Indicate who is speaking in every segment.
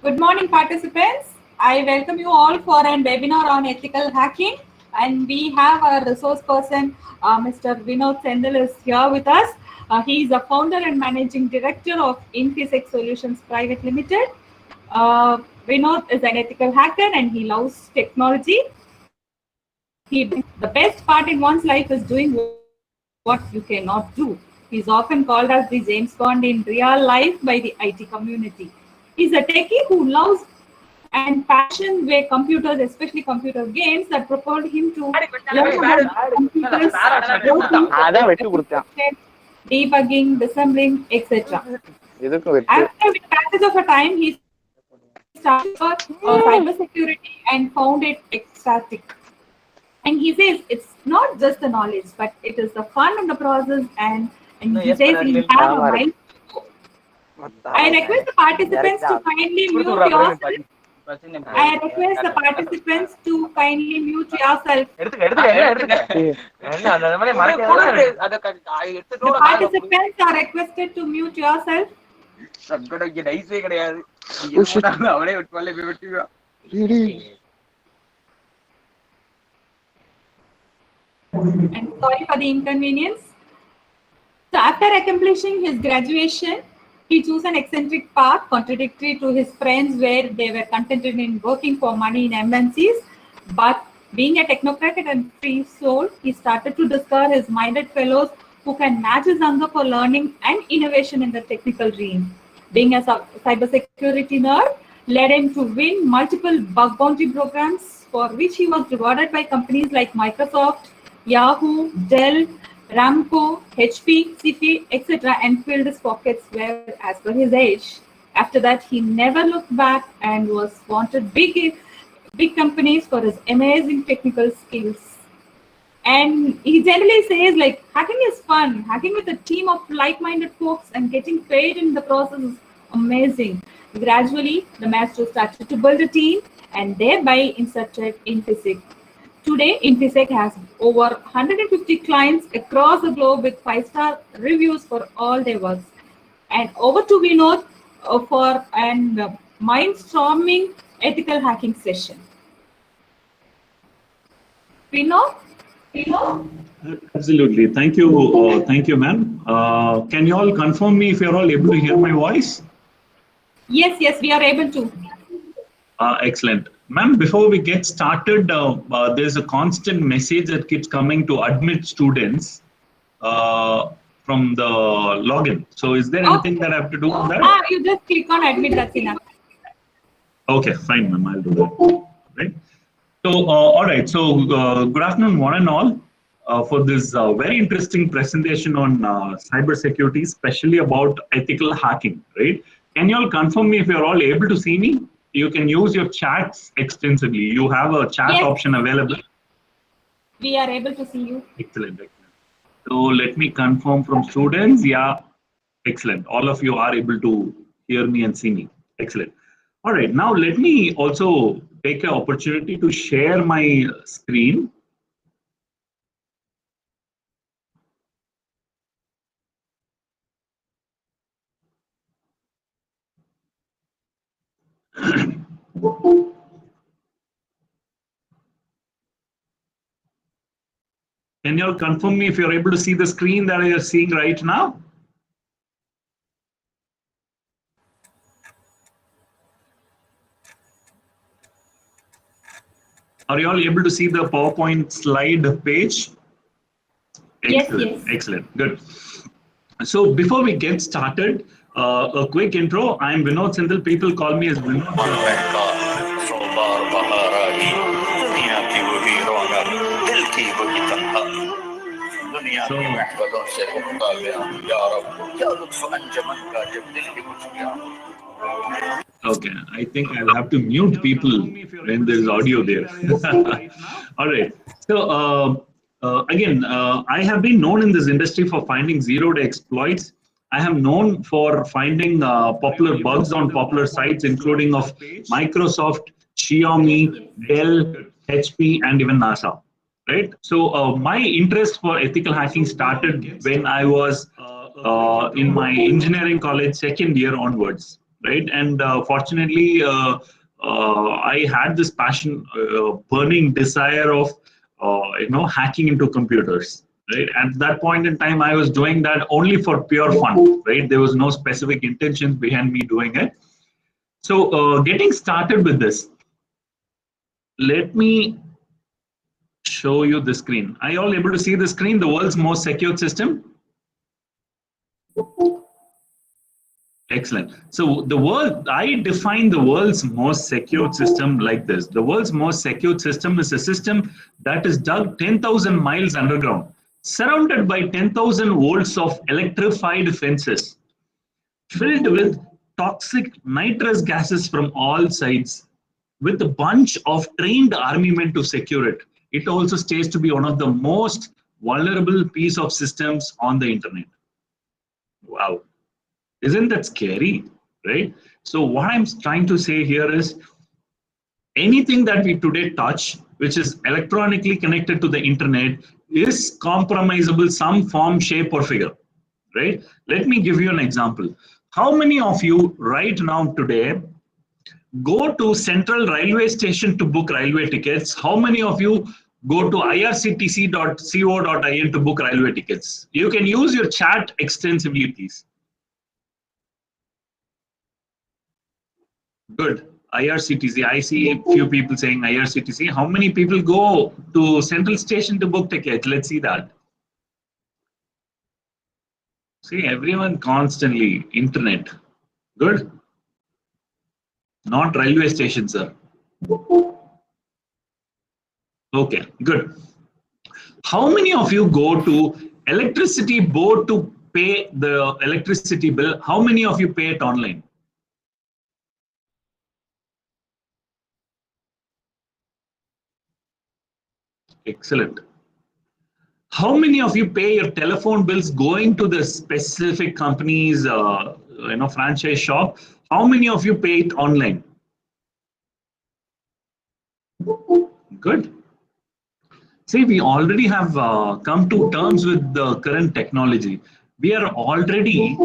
Speaker 1: Good morning, participants. I welcome you all for an webinar on ethical hacking. And we have our resource person, Mr. Vinod Senthil, is here with us. He is the founder and managing director of infySEC Solutions Private Limited. Vinod is an ethical hacker and he loves technology. The best part in one's life is doing what you cannot do. He's often called as the James Bond in real life by the IT community. He's a techie who loves and passion where computers, especially computer games, that propelled him to learn about computers, debugging, disassembling, etc. After the passage of a time, he started cybersecurity and found it ecstatic. And he says it's not just the knowledge, but it is the fun in the process, and he says we have a mind. I request the participants to kindly mute yourself. I request the participants to kindly mute yourself. The participants are requested to mute yourself. And sorry for the inconvenience. So after accomplishing his graduation, he chose an eccentric path contradictory to his friends where they were contented in working for money in MNCs. But being a technocratic and free soul, he started to discover his minded fellows who can match his hunger for learning and innovation in the technical realm. Being a cybersecurity nerd led him to win multiple bug bounty programs for which he was rewarded by companies like Microsoft, Yahoo, Dell, Ramco, HP, CP, etc., and filled his pockets well as per his age. After that, he never looked back and was wanted big companies for his amazing technical skills. And he generally says like hacking is fun. Hacking with a team of like-minded folks and getting paid in the process is amazing. Gradually, the master started to build a team and thereby inserted infySEC. Today, infySEC has over 150 clients across the globe with 5-star reviews for all their works. And over to Vinod for an mind-storming ethical hacking session. Vinod?
Speaker 2: Absolutely. Thank you, ma'am. Can you all confirm me if you're all able to hear my voice?
Speaker 1: Yes, we are able to.
Speaker 2: Excellent. Ma'am, before we get started, there's a constant message that keeps coming to admit students from the login. So is there anything that I have to do with that?
Speaker 1: You just click on admit, that's enough.
Speaker 2: Okay, fine, ma'am. I'll do that. Right. So, all right. So, good afternoon, one and all, for this very interesting presentation on cybersecurity, especially about ethical hacking. Right? Can you all confirm me if you're all able to see me? You can use your chats extensively. You have a chat option available.
Speaker 1: We are able to see you.
Speaker 2: Excellent. So let me confirm from students. Yeah, excellent. All of you are able to hear me and see me. Excellent. All right. Now let me also take an opportunity to share my screen. Can you all confirm me if you're able to see the screen that you're seeing right now? Are you all able to see the PowerPoint slide page? Excellent.
Speaker 1: Yes.
Speaker 2: Excellent. Good. So before we get started, a quick intro. I'm Vinod Senthil. People call me as Vinod. Okay, I think I'll have to mute people when there's audio there. All right. So again, I have been known in this industry for finding zero-day exploits. I have known for finding popular bugs on popular sites, including of Microsoft, Xiaomi, Dell, HP, and even NASA. Right. So my interest for ethical hacking started when I was in my engineering college second year onwards. right? And fortunately, I had this passion, burning desire of hacking into computers. Right. At that point in time, I was doing that only for pure fun. Right. There was no specific intentions behind me doing it. So getting started with this, let me show you the screen. Are you all able to see the screen? The world's most secure system. Excellent. So I define the world's most secure system like this. The world's most secure system is a system that is dug 10,000 miles underground, surrounded by 10,000 volts of electrified fences, filled with toxic nitrous gases from all sides, with a bunch of trained army men to secure it. It also stays to be one of the most vulnerable piece of systems on the internet. Wow. Isn't that scary, right? So what I'm trying to say here is anything that we today touch, which is electronically connected to the internet, is compromisable some form, shape, or figure, right? Let me give you an example. How many of you right now today go to Central Railway Station to book railway tickets? How many of you go to irctc.co.in to book railway tickets? You can use your chat extensively, please. Good. IRCTC. I see a few people saying IRCTC. How many people go to Central Station to book tickets? Let's see that. See, everyone constantly internet. Good. Not railway station, sir. Okay, good. How many of you go to electricity board to pay the electricity bill? How many of you pay it online? Excellent. How many of you pay your telephone bills going to the specific company's franchise shop? How many of you pay it online? Good. See, we already have come to terms with the current technology. We are already,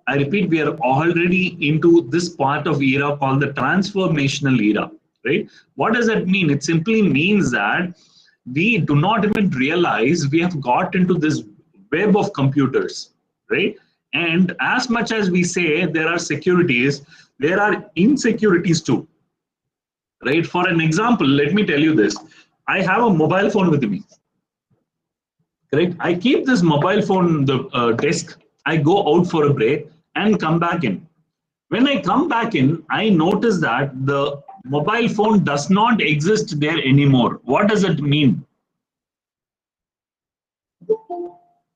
Speaker 2: I repeat, we are already into this part of era called the transformational era, right? What does that mean? It simply means that we do not even realize we have got into this web of computers, right? And as much as we say there are securities, there are insecurities too, right? For an example, let me tell you this. I have a mobile phone with me, correct? I keep this mobile phone on the desk. I go out for a break and come back in. When I come back in, I notice that the mobile phone does not exist there anymore. What does it mean?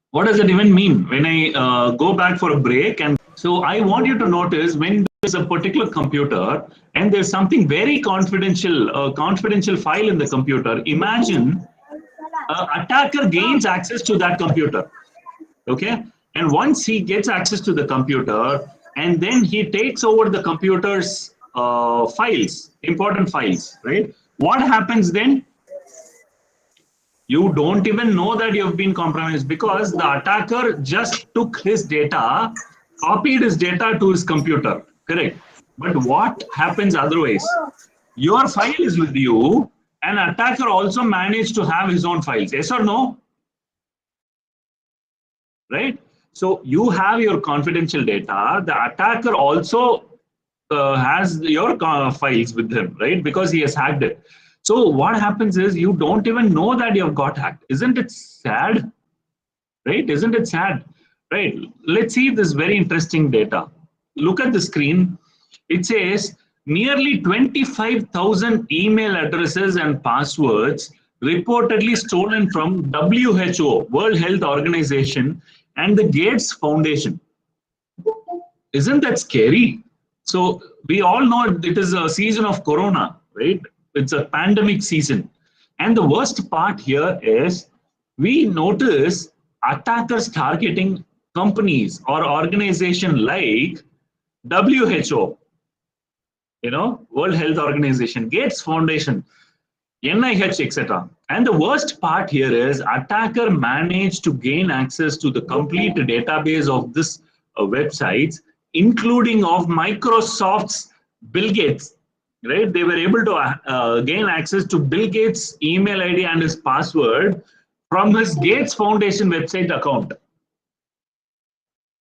Speaker 2: What does it even mean when I go back for a break? And so I want you to notice when there's a particular computer and there's something very confidential, a confidential file in the computer. Imagine an attacker gains access to that computer, okay? And once he gets access to the computer, and then he takes over the computer's files, important files, right? What happens then? You don't even know that you've been compromised because the attacker just took his data, copied his data to his computer, correct? But what happens otherwise? Your file is with you, an attacker also managed to have his own files, yes or no? Right? So you have your confidential data, the attacker also has your files with him, right? Because he has hacked it. So what happens is you don't even know that you've got hacked. Isn't it sad? Right? Isn't it sad? Right? Let's see this very interesting data. Look at the screen. It says nearly 25,000 email addresses and passwords reportedly stolen from WHO, World Health Organization, and the Gates Foundation. Isn't that scary? So we all know it is a season of Corona, right? It's a pandemic season. And the worst part here is we notice attackers targeting companies or organizations like WHO, World Health Organization, Gates Foundation, NIH, etc. And the worst part here is attacker managed to gain access to the complete database of this websites including of Microsoft's Bill Gates, right? They were able to gain access to Bill Gates' email ID and his password from his Gates Foundation website account.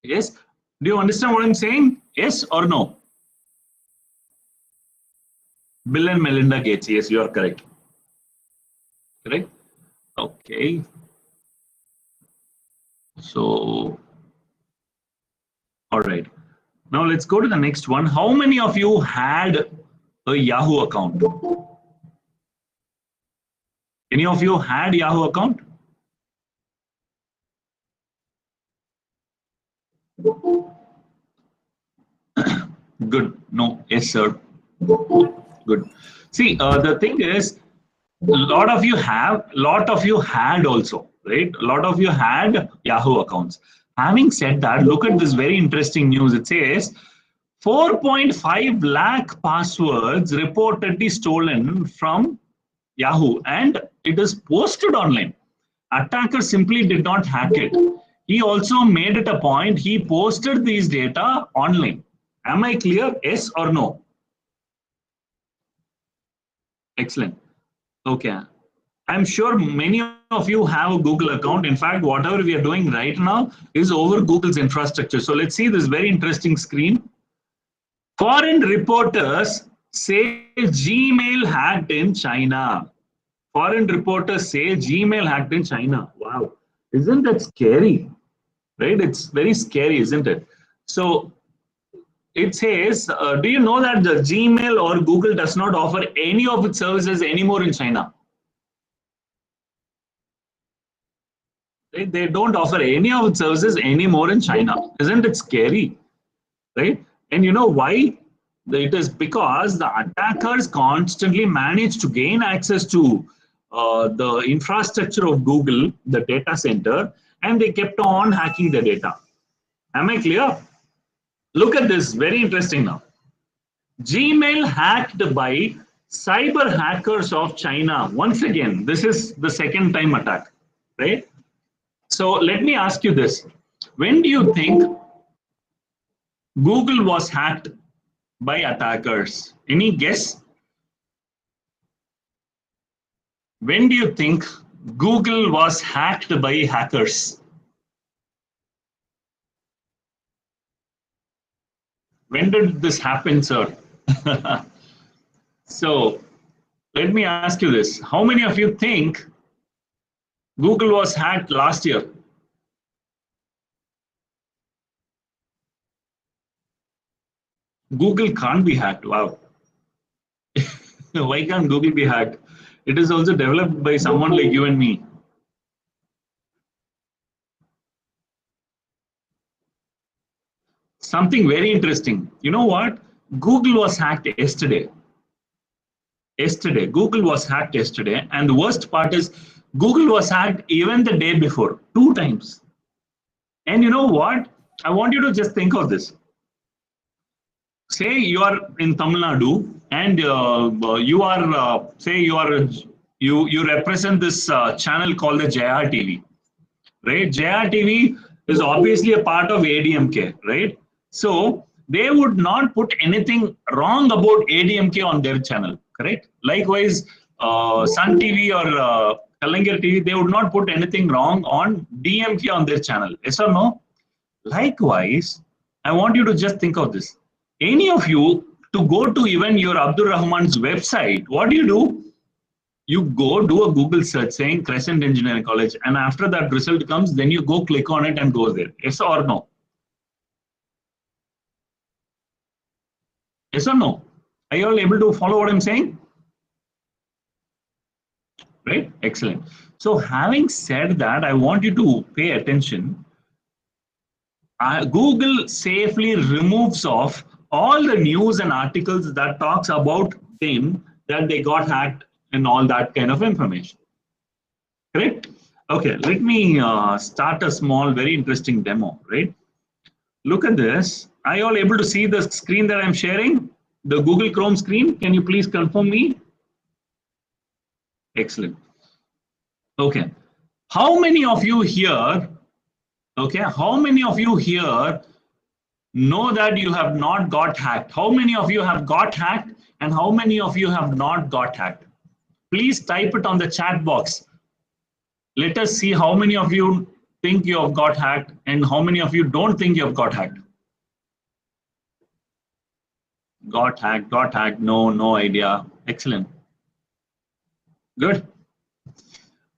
Speaker 2: Yes? Do you understand what I'm saying? Yes or no? Bill and Melinda Gates. Yes, you are correct. Correct? Okay. So, all right. Now let's go to the next one. How many of you had a Yahoo account? Any of you had Yahoo account? Good. No. Yes, sir. Good. See, the thing is, a lot of you had also, right? A lot of you had Yahoo accounts. Having said that, look at this very interesting news. It says 4.5 lakh passwords reportedly stolen from Yahoo, and it is posted online. Attacker simply did not hack it. He also made it a point. He posted these data online. Am I clear? Yes or no? Excellent. Okay. I'm sure many of you have a Google account. In fact, whatever we are doing right now is over Google's infrastructure. So let's see this very interesting screen. Foreign reporters say Gmail hacked in China. Foreign reporters say Gmail hacked in China. Wow. Isn't that scary? Right? It's very scary, isn't it? So it says, do you know that the Gmail or Google does not offer any of its services anymore in China? Right? They don't offer any of its services anymore in China. Isn't it scary? Right? And you know why? It is because the attackers constantly manage to gain access to the infrastructure of Google, the data center, and they kept on hacking the data. Am I clear? Look at this, very interesting now. Gmail hacked by cyber hackers of China. Once again, this is the second time attack, right? So let me ask you this. When do you think Google was hacked by attackers? Any guess? When do you think Google was hacked by hackers? When did this happen, sir? So let me ask you this. How many of you think Google was hacked last year? Google can't be hacked. Wow. Why can't Google be hacked? It is also developed by someone like you and me. Something very interesting. You know what? Google was hacked yesterday. Yesterday, Google was hacked yesterday. And the worst part is Google was hacked even the day before, 2 times. And you know what? I want you to just think of this. Say you are in Tamil Nadu and you are, say you represent this channel called the JR TV, right? JR TV is obviously a part of ADMK, right? So they would not put anything wrong about ADMK on their channel, correct? Likewise, Sun TV or Kalangar TV, they would not put anything wrong on DMK on their channel. Yes or no? Likewise, I want you to just think of this. Any of you to go to even your Abdur Rahman's website, what do? You go do a Google search saying Crescent Engineering College, and after that result comes, then you go click on it and go there. Yes or no? Yes or no? Are you all able to follow what I'm saying? Right? Excellent. So having said that, I want you to pay attention. Google safely removes off all the news and articles that talks about them that they got hacked and all that kind of information. Correct? Okay, let me start a small, very interesting demo, right? Look at this. Are you all able to see the screen that I'm sharing? The Google Chrome screen? Can you please confirm me? Excellent. Okay. How many of you here, okay, how many of you here know that you have not got hacked. How many of you have got hacked and how many of you have not got hacked? Please type it on the chat box. Let us see how many of you think you have got hacked and how many of you don't think you have got hacked. Got hacked, no, no idea. Excellent. Good.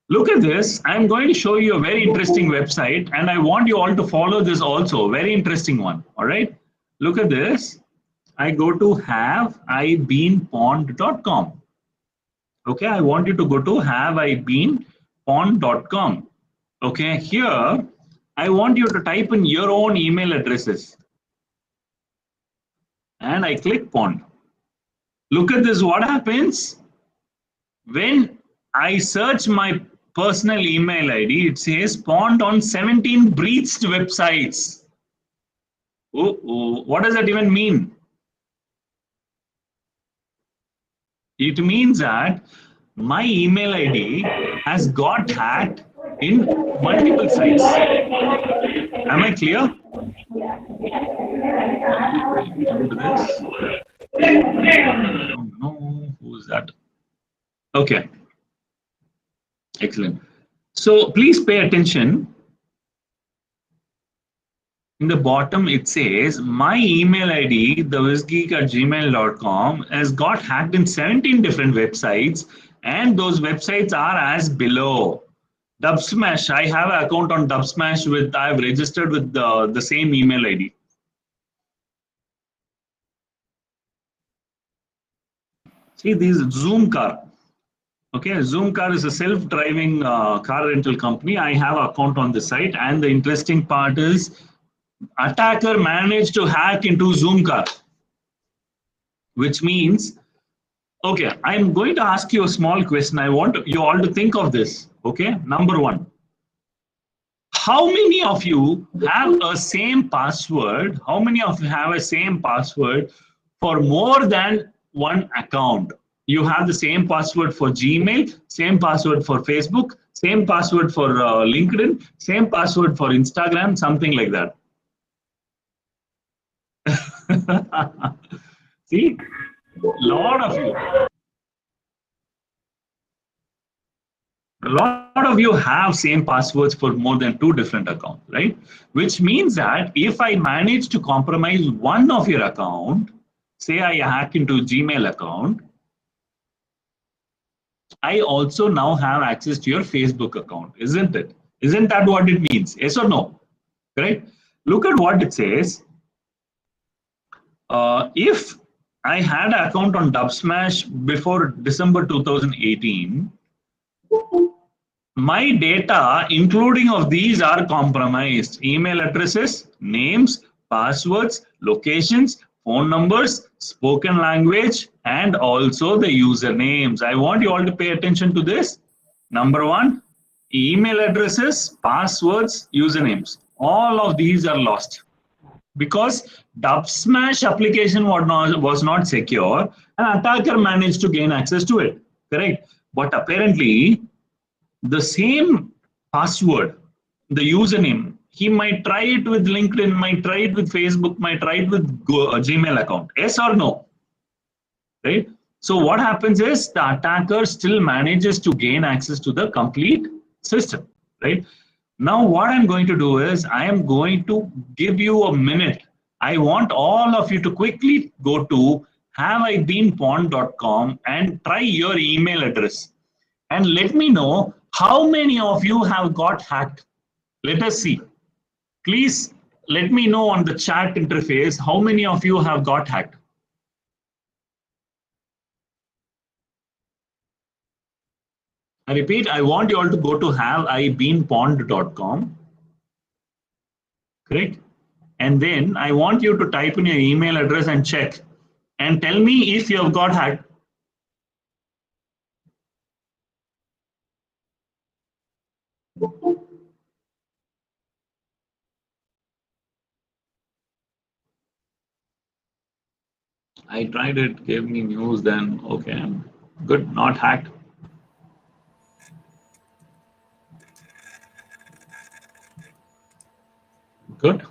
Speaker 2: Look at this. I'm going to show you a very interesting website and I want you all to follow this also. Very interesting one. All right. Look at this. I go to haveibeenpwned.com. Okay. I want you to go to haveibeenpwned.com. Okay. Here, I want you to type in your own email addresses. And I click pwned. Look at this. What happens? When I search my personal email ID, it says pwned on 17 breached websites. Oh, what does that even mean? It means that my email ID has got hacked in multiple sites. Am I clear? Come to this. I don't know who's that. Okay. Excellent. So please pay attention. In the bottom, it says my email ID, thewizgeek@gmail.com, has got hacked in 17 different websites, and those websites are as below. Dubsmash, I have an account on Dubsmash with, I've registered with the same email ID. See, this Zoom car. Okay, Zoom car is a self-driving car rental company. I have an account on the site, and the interesting part is attacker managed to hack into Zoom car, which means, okay, I'm going to ask you a small question. I want you all to think of this. Okay, number one, how many of you have a same password? How many of you have a same password for more than one account? You have the same password for Gmail, same password for Facebook, same password for LinkedIn, same password for Instagram, something like that. See, lot of you. A lot of you have same passwords for more than 2 different accounts, right? Which means that if I manage to compromise one of your account, say I hack into Gmail account, I also now have access to your Facebook account, isn't it? Isn't that what it means? Yes or no? Correct? Look at what it says. If I had an account on Dubsmash before December 2018, my data, including of these, are compromised. Email addresses, names, passwords, locations, phone numbers, spoken language, and also the usernames. I want you all to pay attention to this. Number one, email addresses, passwords, usernames. All of these are lost because Dubsmash application was not secure. An attacker managed to gain access to it. Correct? But apparently, the same password, the username, he might try it with LinkedIn, might try it with Facebook, might try it with Gmail account. Yes or no? Right? So what happens is the attacker still manages to gain access to the complete system. Right? Now what I'm going to do is I am going to give you a minute. I want all of you to quickly go to haveibeenpwned.com and try your email address. And let me know how many of you have got hacked. Let us see. Please let me know on the chat interface how many of you have got hacked. I repeat, I want you all to go to haveibeenpwned.com. Correct? And then I want you to type in your email address and check. And tell me if you have got hacked. I tried it, gave me news, then okay, good, not hacked. Good.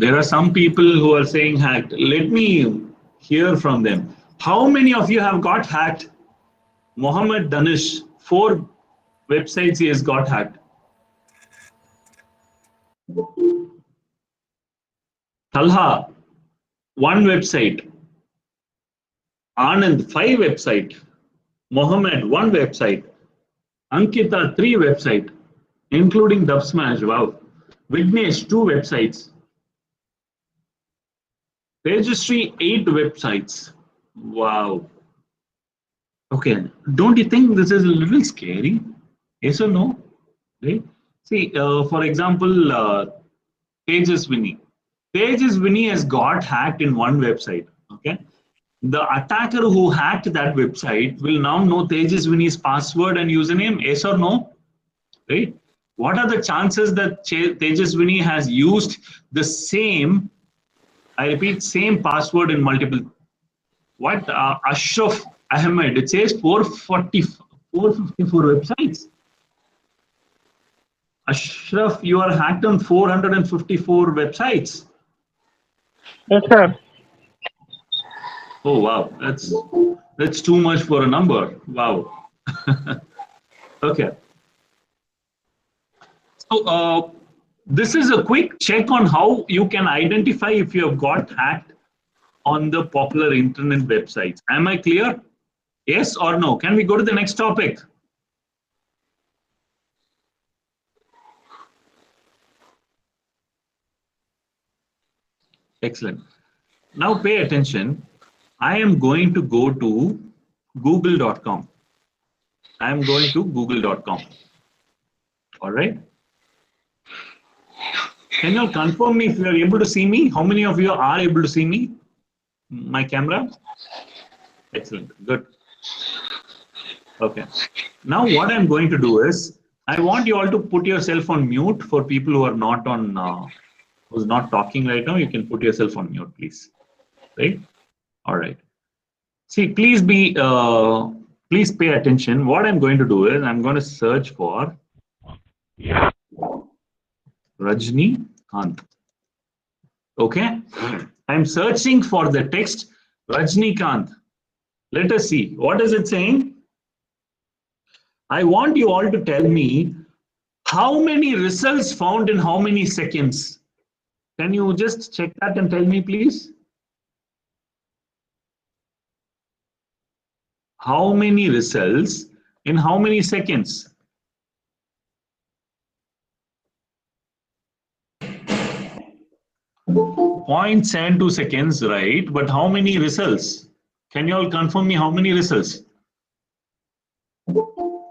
Speaker 2: There are some people who are saying hacked. Let me hear from them. How many of you have got hacked? Mohammed Danish, 4 websites he has got hacked. Talha, 1 website. Anand, 5 website. Mohammed, 1 website. Ankita, 3 website, including Dubsmash. Wow. Vignesh, 2 websites. Registry, 8 websites. Wow. Okay. Don't you think this is a little scary? Yes or no? Right? See, for example, Tejaswini. Tejaswini has got hacked in 1 website. Okay. The attacker who hacked that website will now know Tejaswini's password and username. Yes or no? Right? What are the chances that Tejaswini has used the same, I repeat, same password in multiple? What? Ashraf Ahmed, it says 454 websites. Ashraf, you are hacked on 454 websites.
Speaker 3: Yes, sir.
Speaker 2: Oh wow, that's too much for a number. Wow. Okay. So this is a quick check on how you can identify if you have got hacked on the popular internet websites. Am I clear? Yes or no? Can we go to the next topic? Excellent. Now pay attention. I am going to go to google.com. I am going to google.com. All right. Can you confirm me if you are able to see me? How many of you are able to see me? My camera? Excellent. Good. Okay. Now what I'm going to do is, I want you all to put yourself on mute. For people who are not on, who's not talking right now, you can put yourself on mute, please. Right? All right. See, please be, please pay attention. What I'm going to do is, I'm going to search for Rajnikant. Okay. I'm searching for the text Rajnikant. Let us see. What is it saying? I want you all to tell me how many results found in how many seconds. Can you just check that and tell me, please? How many results in how many seconds? Point 0.72 seconds, right? But how many results? Can you all confirm me how many results?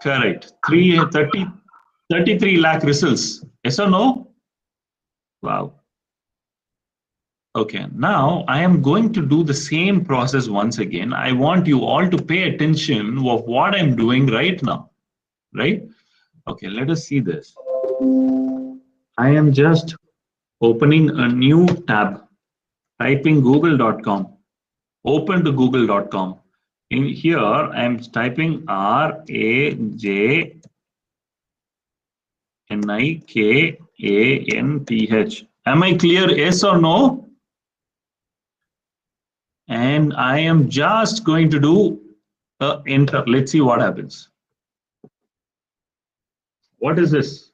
Speaker 2: Correct. 33 lakh results. Yes or no? Wow. Okay, now I am going to do the same process once again. I want you all to pay attention of what I'm doing right now, right? Okay, let us see this. I am just opening a new tab, typing google.com, open to google.com. In here, I am typing Rajnikanth. Am I clear? Yes or no? And I am just going to do enter. Let's see what happens. What is this?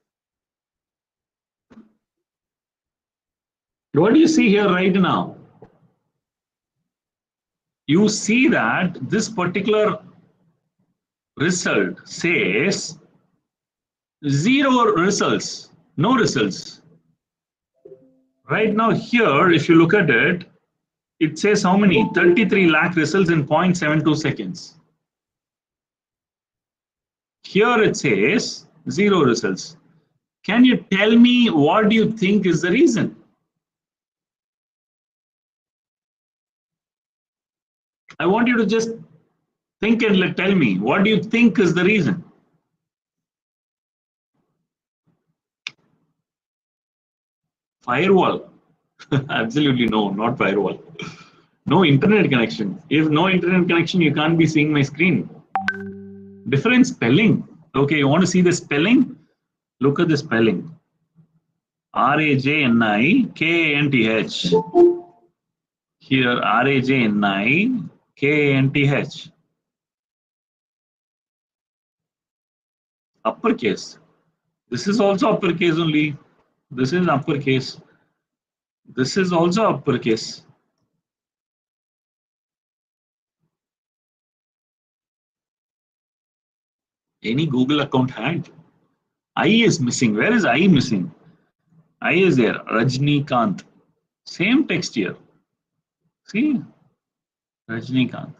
Speaker 2: What do you see here right now? You see that this particular result says 0 results, no results. Right now here, if you look at it, it says how many? 33 lakh results in 0.72 seconds. Here it says 0 results. Can you tell me what do you think is the reason? I want you to just think and tell me, what do you think is the reason? Firewall? Absolutely no, not firewall. No internet connection. If no internet connection, you can't be seeing my screen. Different spelling. Okay, you want to see the spelling? Look at the spelling. R-A-J-N-I-K-A-N-T-H. Here, R-A-J-N-I-K-A-N-T-H. Uppercase. This is also uppercase only. This is uppercase. This is also uppercase. Any Google account hacked? I is missing. Where is I missing? I is there. Rajnikant. Same text here. See? Rajnikant.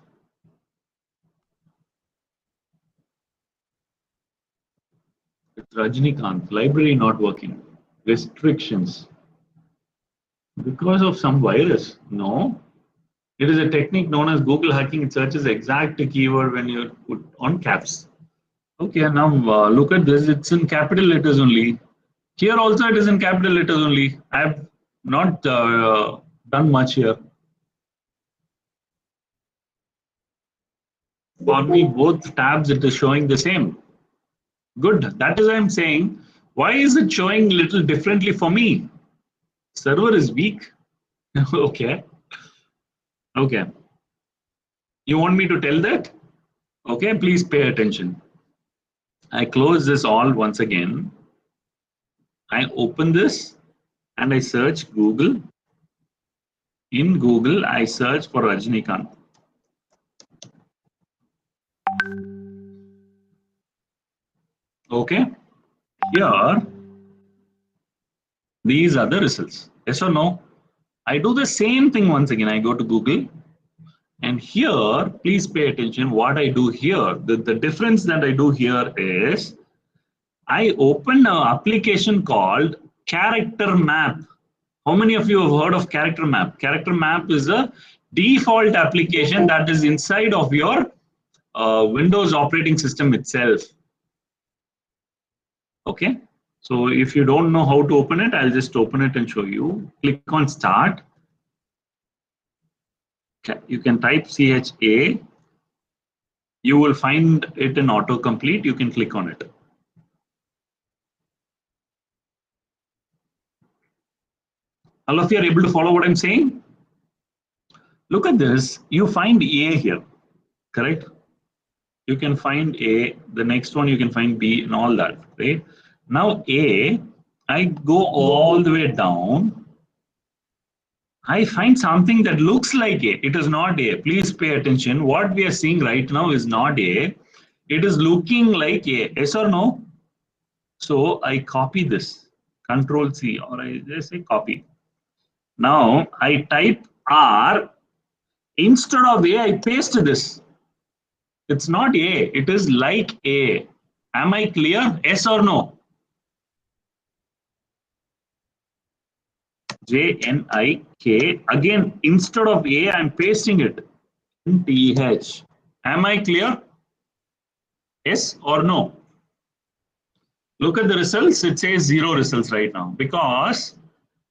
Speaker 2: It's Rajnikant. Library not working. Restrictions. Because of some virus? No. It is a technique known as Google hacking. It searches the exact keyword when you put on caps. Okay, now look at this. It's in capital letters only. Here also it is in capital letters only. I have not done much here. For me, both tabs it is showing the same. Good. That is why I'm saying, why is it showing little differently for me? Server is weak. Okay. Okay. You want me to tell that? Okay, please pay attention. I close this all once again. I open this and I search Google. In Google, I search for Rajnikant. Okay. Here, these are the results. Yes or no? I do the same thing once again. I go to Google. And here, please pay attention what I do here. The difference that I do here is I open an application called Character Map. How many of you have heard of Character Map? Character Map is a default application that is inside of your Windows operating system itself. Okay. So if you don't know how to open it, I'll just open it and show you. Click on Start. Okay. You can type CHA. You will find it in autocomplete. You can click on it. All of you are able to follow what I'm saying? Look at this. You find A here, correct? You can find A. The next one you can find B and all that, right? Now A, I go all the way down. I find something that looks like A. It is not A. Please pay attention. What we are seeing right now is not A. It is looking like A. Yes or no? So I copy this. Control C, or I just say copy. Now I type R. Instead of A, I paste this. It's not A. It is like A. Am I clear? Yes or no? JNIK. Again, instead of A, I'm pasting it. TH. Am I clear? Yes or no? Look at the results. It says 0 results right now because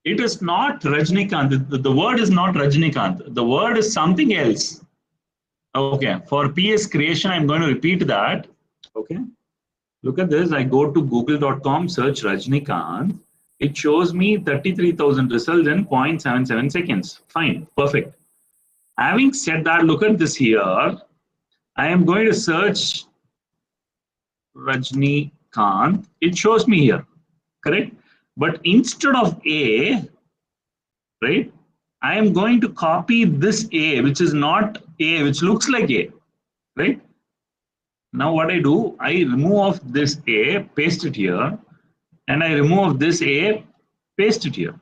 Speaker 2: it is not Rajnikant. The word is not Rajnikant. The word is something else. Okay. For PS creation, I'm going to repeat that. Okay. Look at this. I go to google.com, search Rajnikant. It shows me 33,000 results in 0.77 seconds. Fine, perfect. Having said that, look at this here. I am going to search Rajnikant. It shows me here, correct? But instead of A, right, I am going to copy this A, which is not A, which looks like A, right? Now what I do, I remove off this A, paste it here. And I remove this A, paste it here,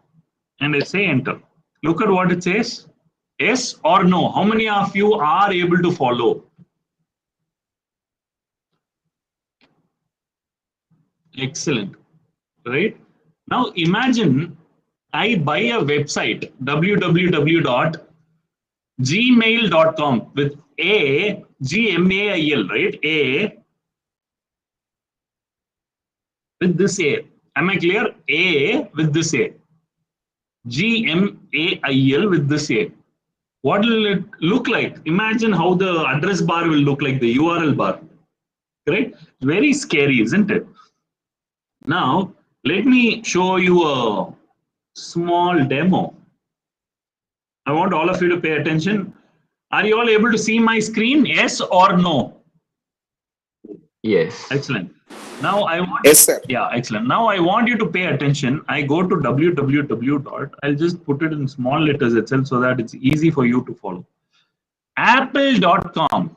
Speaker 2: and I say enter. Look at what it says. Yes or no? How many of you are able to follow? Excellent. Right? Now imagine I buy a website, www.gmail.com with A, Gmail, right? A with this A. Am I clear? A with this A. Gmail with this A. What will it look like? Imagine how the address bar will look like, the URL bar. Correct? Very scary, isn't it? Now, Let me show you a small demo. I want all of you to pay attention. Are you all able to see my screen? Yes or no?
Speaker 4: Yes.
Speaker 2: Excellent. Now I want,
Speaker 5: Yes, sir.
Speaker 2: yeah, excellent. Now I want you to pay attention. I go to www. I'll just put it in small letters itself so that it's easy for you to follow. Apple.com.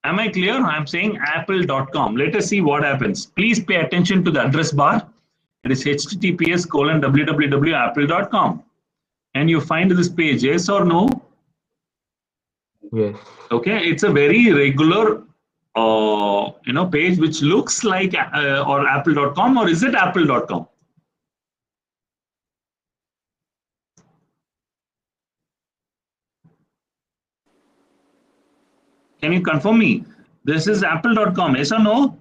Speaker 2: Am I clear? I'm saying apple.com. Let us see what happens. Please pay attention to the address bar. It is https://www.apple.com. And you find this page, yes or no?
Speaker 4: Yes.
Speaker 2: Okay, it's a very regular page which looks like or apple.com, or is it apple.com? Can you confirm me? This is apple.com, yes or no?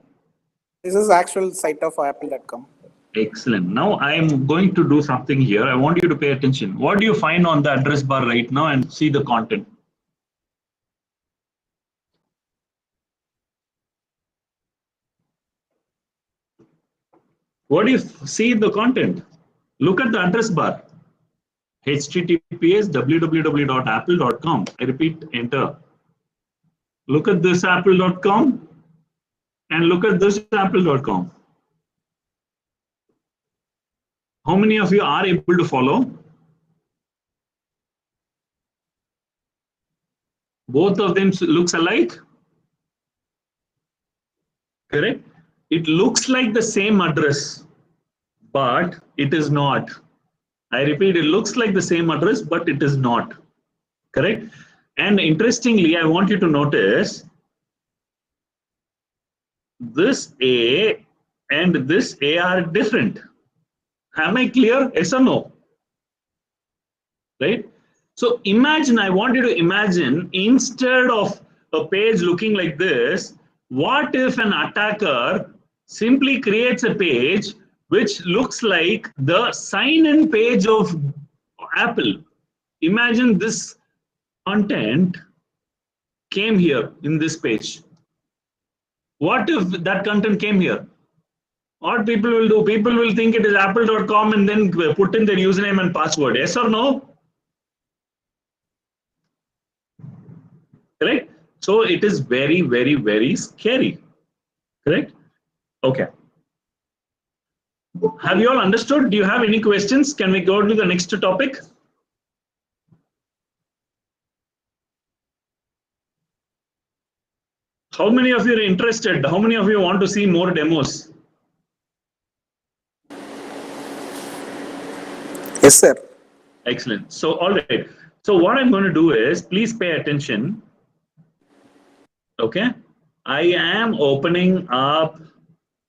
Speaker 5: This is actual site of apple.com.
Speaker 2: Excellent. Now I am going to do something here. I want you to pay attention. What do you find on the address bar right now and see the content? What do you see in the content? Look at the address bar. https://www.apple.com. I repeat, enter. Look at this apple.com and look at this apple.com. How many of you are able to follow? Both of them looks alike. Correct? It looks like the same address, but it is not. I repeat, it looks like the same address, but it is not. Correct? And interestingly, I want you to notice this A and this A are different. Am I clear? Yes or no? Right? So imagine, I want you to imagine, instead of a page looking like this, what if an attacker simply creates a page which looks like the sign-in page of Apple? Imagine this content came here in this page. What if that content came here? What people will do? People will think it is apple.com and then put in their username and password. Yes or no? Correct? So it is very, very, very scary. Correct? Okay. Have you all understood? Do you have any questions? Can we go to the next topic? How many of you are interested? How many of you want to see more demos?
Speaker 5: Yes, sir.
Speaker 2: Excellent. So, all right. So what I'm going to do is, please pay attention. Okay. I am opening up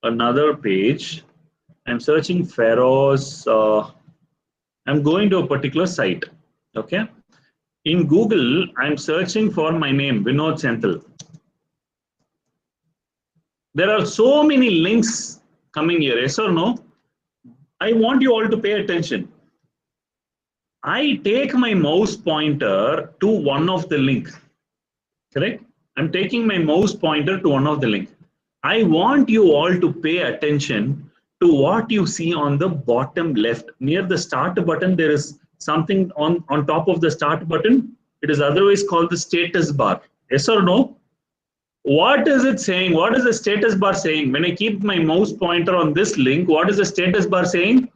Speaker 2: another page. I'm searching Pharaoh's. I'm going to a particular site. Okay. In Google, I'm searching for my name, Vinod Senthil. There are so many links coming here, yes or no? I want you all to pay attention. I take my mouse pointer to one of the link, correct? I'm taking my mouse pointer to one of the link. I want you all to pay attention to what you see on the bottom left. Near the start button, there is something on top of the start button. It is otherwise called the status bar. Yes or no? What is it saying? What is the status bar saying? When I keep my mouse pointer on this link, what is the status bar saying?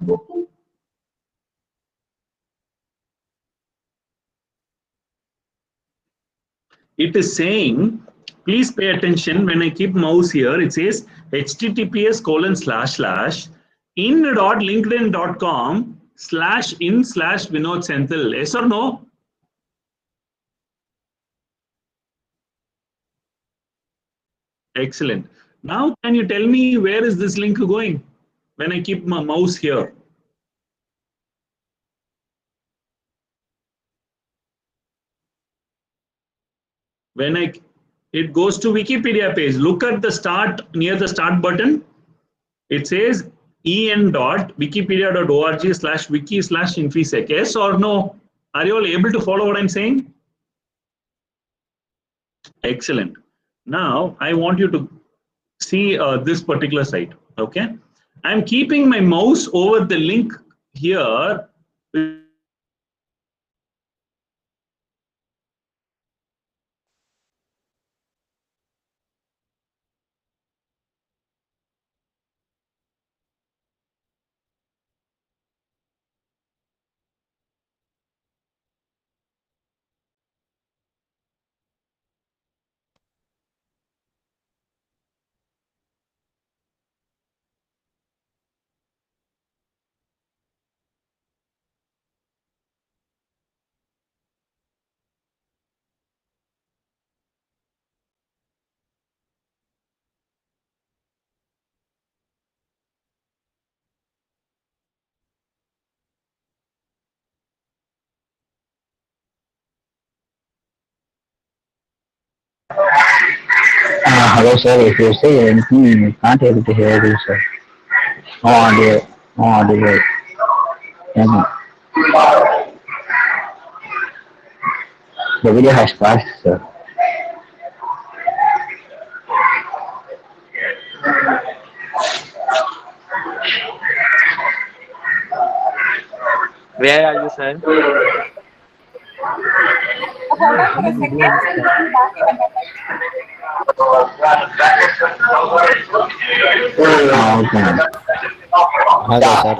Speaker 2: It is saying, please pay attention, when I keep mouse here, it says https://in.linkedin.com/in/Vinod Senthil. Yes or no? Excellent. Now, can you tell me where is this link going when I keep my mouse here? When it goes to Wikipedia page. Look at the start, near the start button. It says en.wikipedia.org/wiki/infySEC. Yes or no? Are you all able to follow what I'm saying? Excellent. Now I want you to see this particular site. Okay. I'm keeping my mouse over the link here.
Speaker 4: Hello, sir. If you say anything, I can't able to hear you, sir. No audio. No audio. And the video has passed, sir.
Speaker 6: Where are you, sir?
Speaker 1: Hold on for a second. We'll be back in a minute.
Speaker 4: Okay.
Speaker 6: Hello, sir.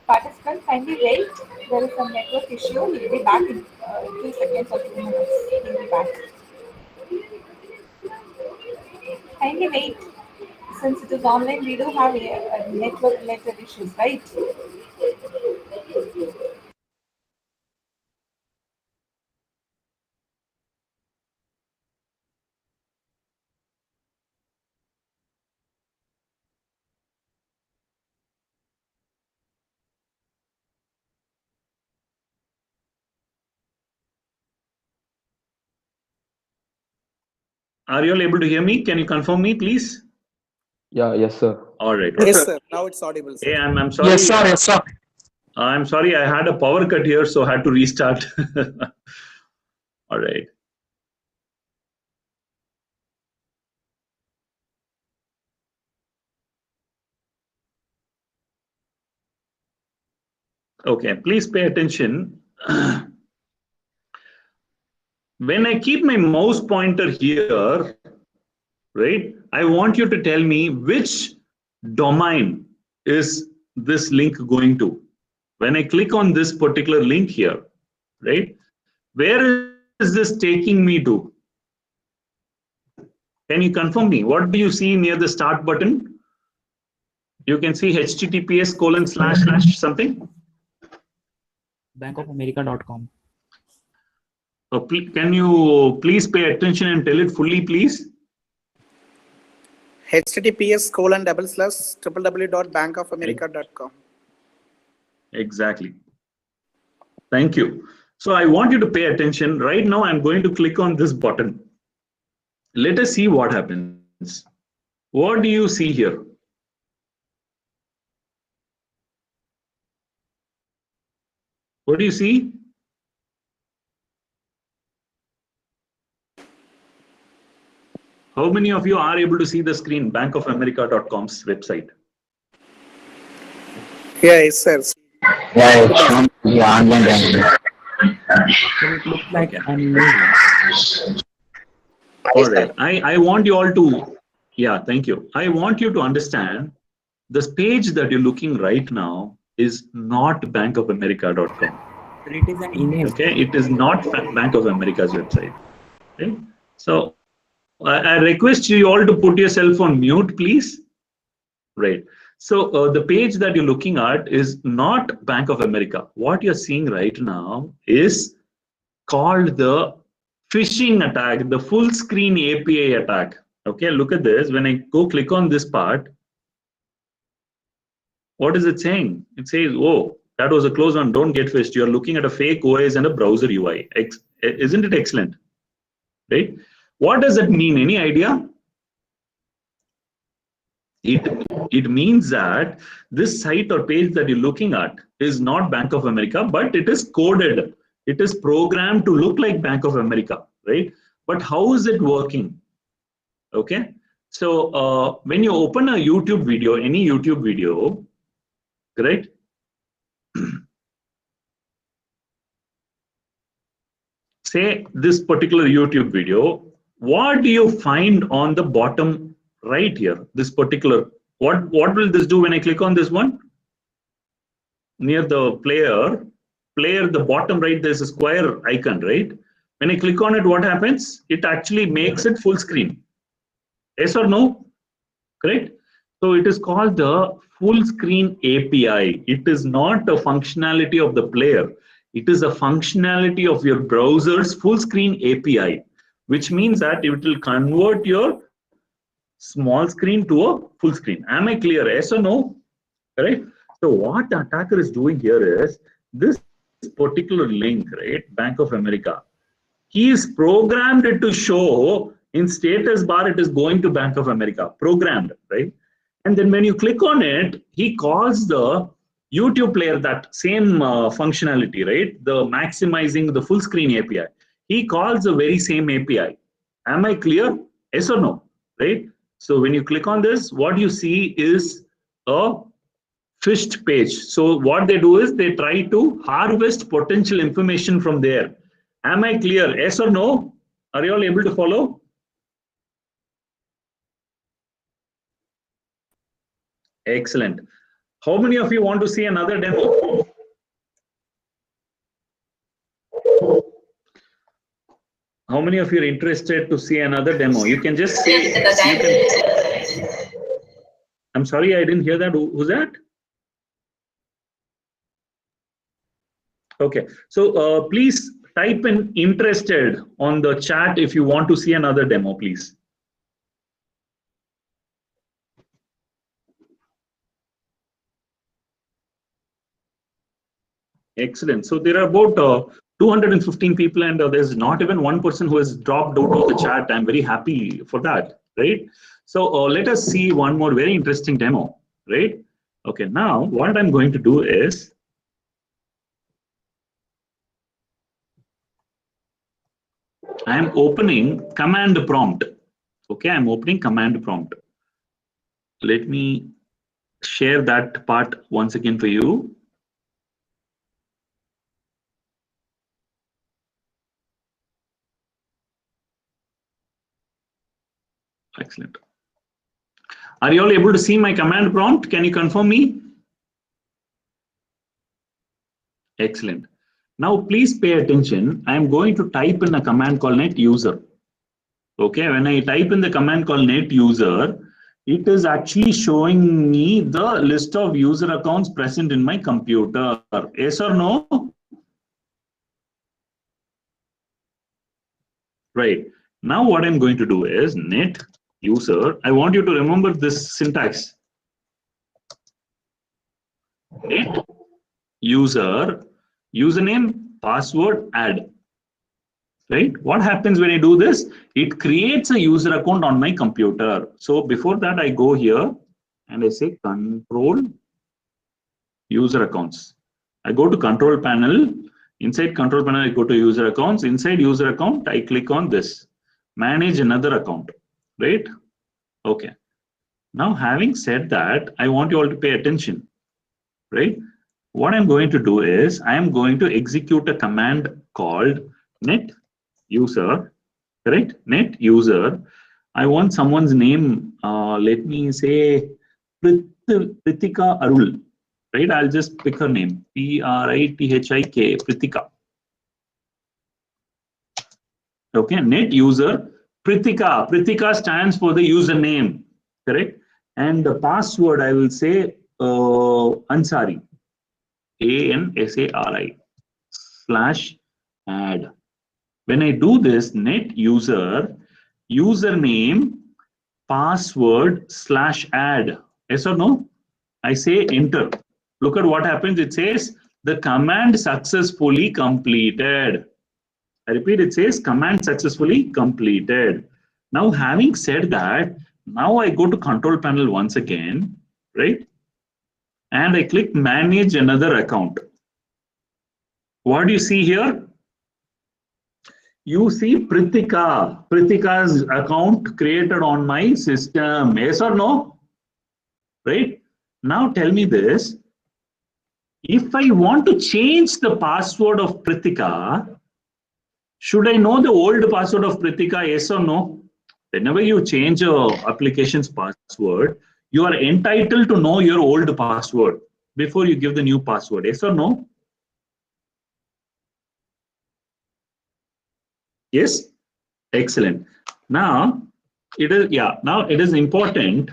Speaker 1: Participants, kindly wait. There is some network issue. We'll be back in 2 seconds or 2 minutes. We'll be back. Kindly wait. Since it is online, we do have network-related issues, right?
Speaker 2: Are you all able to hear me? Can you confirm me, please?
Speaker 6: Yeah, yes, sir.
Speaker 2: All right.
Speaker 5: Yes, sir. Now it's audible, sir.
Speaker 2: Hey, I'm sorry.
Speaker 3: Yes, sir. Yes, sir.
Speaker 2: I'm sorry. I had a power cut here, so I had to restart. All right. Okay, please pay attention. When I keep my mouse pointer here, right, I want you to tell me which domain is this link going to. When I click on this particular link here, right, where is this taking me to? Can you confirm me? What do you see near the start button? You can see https:// something.
Speaker 7: bankofamerica.com.
Speaker 2: So can you please pay attention and tell it fully, please?
Speaker 5: https://www.bankofamerica.com.
Speaker 2: Exactly. Thank you. So I want you to pay attention. Right now, I'm going to click on this button. Let us see what happens. What do you see here? What do you see? How many of you are able to see the screen, bankofamerica.com's website?
Speaker 5: Yeah, yes, sir.
Speaker 4: Yeah, it's shown the online banking.
Speaker 7: So it looks like
Speaker 2: Okay.
Speaker 7: an image.
Speaker 2: All right. I want you all to, yeah, thank you. I want you to understand this page that you're looking right now is not bankofamerica.com.
Speaker 7: So it is an image.
Speaker 2: Okay, it is not Bank of America's website. Right? So I request you all to put yourself on mute, please. Right. So the page that you're looking at is not Bank of America. What you're seeing right now is called the phishing attack, the full screen API attack. Okay, look at this. When I go click on this part, what is it saying? It says, oh, that was a close one. Don't get phished. You're looking at a fake OS and a browser UI. Isn't it excellent? Right? What does that mean? Any idea? It means that this site or page that you're looking at is not Bank of America, but it is coded. It is programmed to look like Bank of America, right? But how is it working? Okay. So when you open a YouTube video, any YouTube video, correct? Say this particular YouTube video, what do you find on the bottom right here? This particular, what will this do when I click on this one? Near the player, the bottom right, there's a square icon, right? When I click on it, what happens? It actually makes it full screen. Yes or no? Correct? So it is called the full screen API. It is not a functionality of the player. It is a functionality of your browser's full screen API, which means that it will convert your small screen to a full screen. Am I clear? Yes or no? Correct? So what the attacker is doing here is this particular link, right? Bank of America. He is programmed it to show in status bar, it is going to Bank of America, programmed, right? And then when you click on it, he calls the YouTube player that same functionality, right? The maximizing the full screen API. He calls the very same API. Am I clear? Yes or no? Right? So when you click on this, what you see is a phished page. So what they do is they try to harvest potential information from there. Am I clear? Yes or no? Are you all able to follow? Excellent. How many of you want to see another demo? How many of you are interested to see another demo? You can just say. I'm sorry, I didn't hear that. Who's that? Okay. So please type in interested on the chat if you want to see another demo, please. Excellent. So there are about 215 people, and there's not even one person who has dropped out of the chat. I'm very happy for that, right? So let us see one more very interesting demo, right? Okay, now what I'm going to do is I'm opening command prompt. Okay, I'm opening command prompt. Let me share that part once again for you. Excellent. Are you all able to see my command prompt? Can you confirm me? Excellent. Now, please pay attention. I'm going to type in a command called net user. Okay, when I type in the command called net user, it is actually showing me the list of user accounts present in my computer. Yes or no? Right. Now, what I'm going to do is net user. I want you to remember this syntax. Net user, username, password, add. Right? What happens when I do this? It creates a user account on my computer. So before that, I go here and I say control user accounts. I go to control panel. Inside control panel, I go to user accounts. Inside user account, I click on this. Manage another account. Right? Okay. Now, having said that, I want you all to pay attention. Right? What I'm going to do is I am going to execute a command called net user, correct? Net user. I want someone's name. Let me say Prithika Arul, right? I'll just pick her name. Prithik, Prithika. Okay, net user Pritika. Pritika stands for the username, correct? And the password I will say Ansari, ANSARI /add. When I do this, net user username password /add. Yes or no? I say enter. Look at what happens. It says the command successfully completed. I repeat, it says command successfully completed. Now, having said that, now I go to control panel once again, right? And I click manage another account. What do you see here? You see Pritika. Pritika's account created on my system. Yes or no? Right? Now tell me this. If I want to change the password of Pritika, should I know the old password of Pritika? Yes or no? Whenever you change your application's password, you are entitled to know your old password before you give the new password. Yes or no? Yes? Excellent. Now it is important.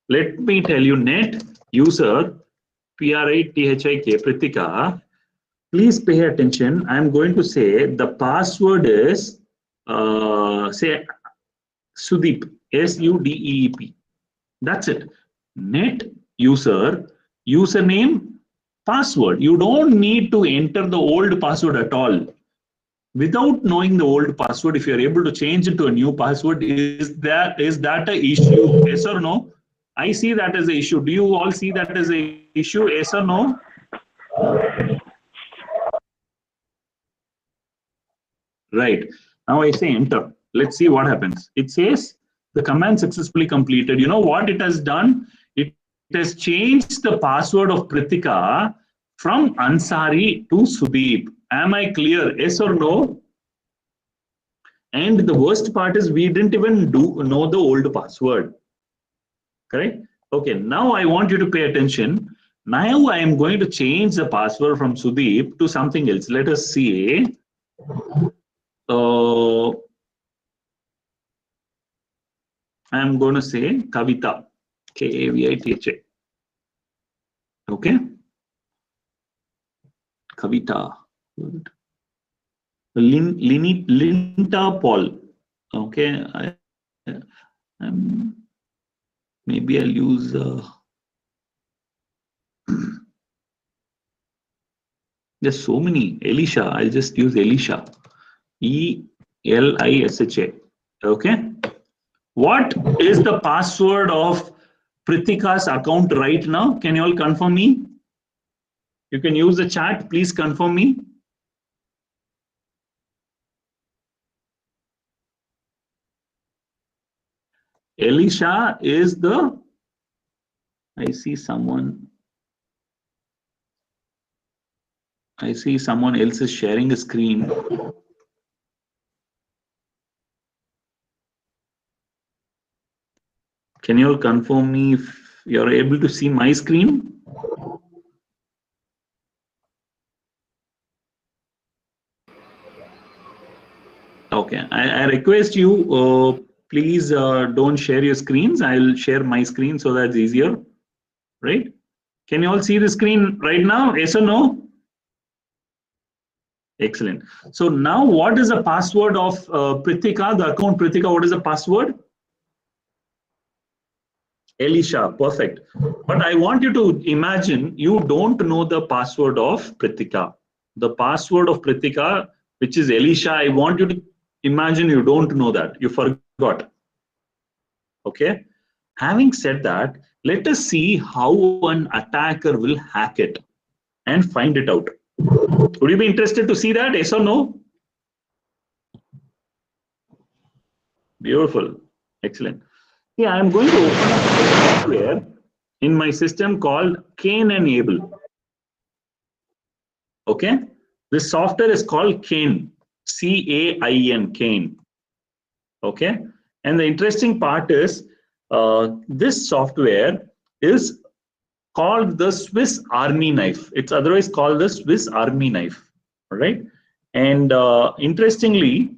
Speaker 2: Let me tell you, net user Prithik Pritika. Please pay attention. I'm going to say the password is say Sudeep, SUDEEP. That's it. Net user, username, password. You don't need to enter the old password at all. Without knowing the old password, if you're able to change it to a new password, is that an issue? Yes or no? I see that as an issue. Do you all see that as an issue? Yes or no? Right. Now I say enter. Let's see what happens. It says the command successfully completed. You know what it has done? It has changed the password of Pritika from Ansari to Sudeep. Am I clear? Yes or no? And the worst part is we didn't even know the old password. Correct? Okay, now I want you to pay attention. Now I am going to change the password from Sudeep to something else. Let us see. I'm going to say Kavita, Kavitha. Okay, Kavita. Linta Paul. Okay, maybe I'll use. There's so many. Elisha. I'll just use Elisha. ELISHA. Okay. What is the password of Pritika's account right now? Can you all confirm me? You can use the chat. Please confirm me. Elisha is the. I see someone else is sharing a screen. Can you all confirm me if you're able to see my screen? Okay, I request you, please don't share your screens. I'll share my screen so that's easier, right? Can you all see the screen right now? Yes or no? Excellent. So now what is the password of Pritika, the account Pritika? What is the password? Elisha, perfect. But I want you to imagine you don't know the password of Pritika. The password of Pritika, which is Elisha, I want you to imagine you don't know that. You forgot. Okay. Having said that, let us see how an attacker will hack it and find it out. Would you be interested to see that? Yes or no? Beautiful. Excellent. Yeah, I'm going to open up a software in my system called Cain and Abel. Okay. This software is called Cain, C-A-I-N, Cain. Okay. And the interesting part is this software is called the Swiss Army knife. It's otherwise called the Swiss Army knife. All right. And interestingly,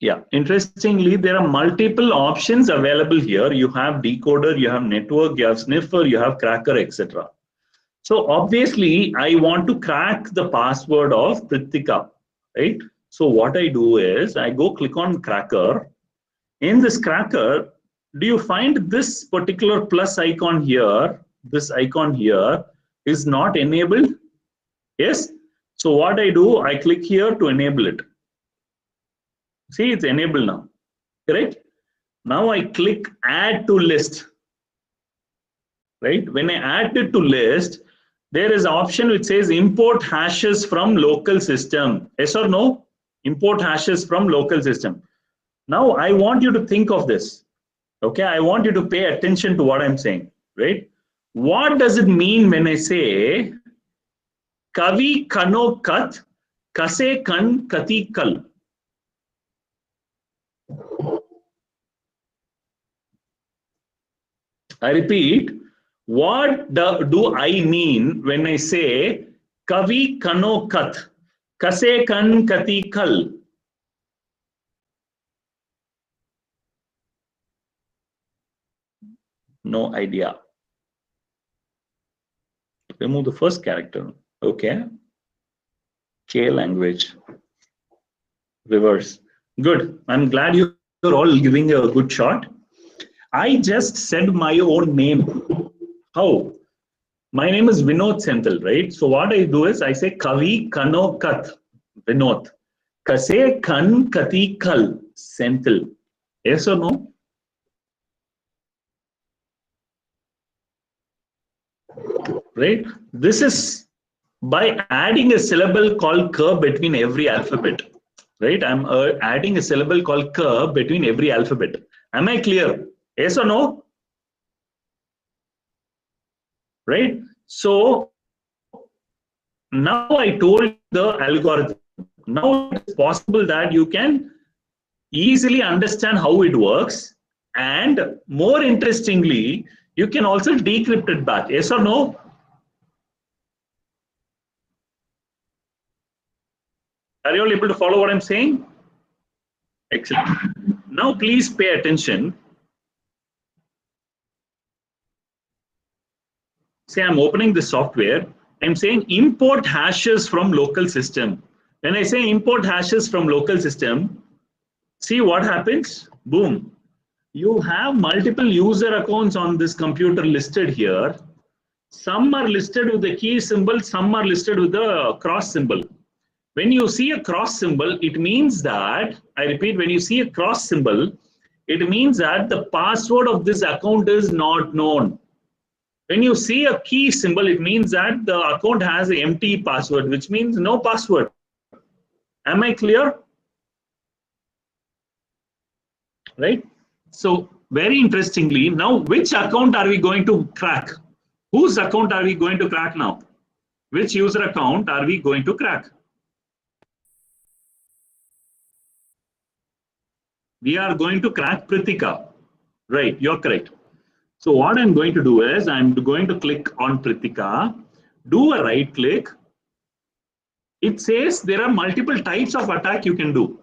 Speaker 2: Yeah, interestingly, there are multiple options available here. You have decoder, you have network, you have sniffer, you have cracker, etc. So obviously, I want to crack the password of Pritika, right? So what I do is I go click on cracker. In this cracker, do you find this particular plus icon here? This icon here is not enabled. Yes. So what I do, I click here to enable it. See, it's enabled now. Correct. Now I click add to list. Right. When I add it to list, there is an option which says import hashes from local system. Yes or no? Import hashes from local system. Now I want you to think of this. Okay, I want you to pay attention to what I'm saying. Right? What does it mean when I say Kavi kano kat kase kan kati kal? I repeat, what do I mean when I say Kavi kano kat kase kan kati kal? No idea. Remove the first character. Okay. K language. Reverse. Good. I'm glad you're all giving a good shot. I just said my own name. How? My name is Vinod Senthil, right? So what I do is I say Kavi Kano Kat Vinod. Kase Kan Kati Kal Senthil. Yes or no? Right? This is by adding a syllable called K between every alphabet. Right? I'm adding a syllable called K between every alphabet. Am I clear? Yes or no? Right? So now I told the algorithm. Now it's possible that you can easily understand how it works, and more interestingly, you can also decrypt it back. Yes or no? Are you all able to follow what I'm saying? Excellent. Now please pay attention. Say I'm opening the software. I'm saying import hashes from local system. When I say import hashes from local system, see what happens? Boom. You have multiple user accounts on this computer listed here. Some are listed with the key symbol, some are listed with the cross symbol. When you see a cross symbol, it means that, I repeat, when you see a cross symbol, it means that the password of this account is not known. When you see a key symbol, it means that the account has an empty password, which means no password. Am I clear? Right? So very interestingly, now which account are we going to crack? Whose account are we going to crack now? Which user account are we going to crack? We are going to crack Pritika. Right, you're correct. So what I'm going to do is I'm going to click on Pritika, do a right click. It says there are multiple types of attack you can do.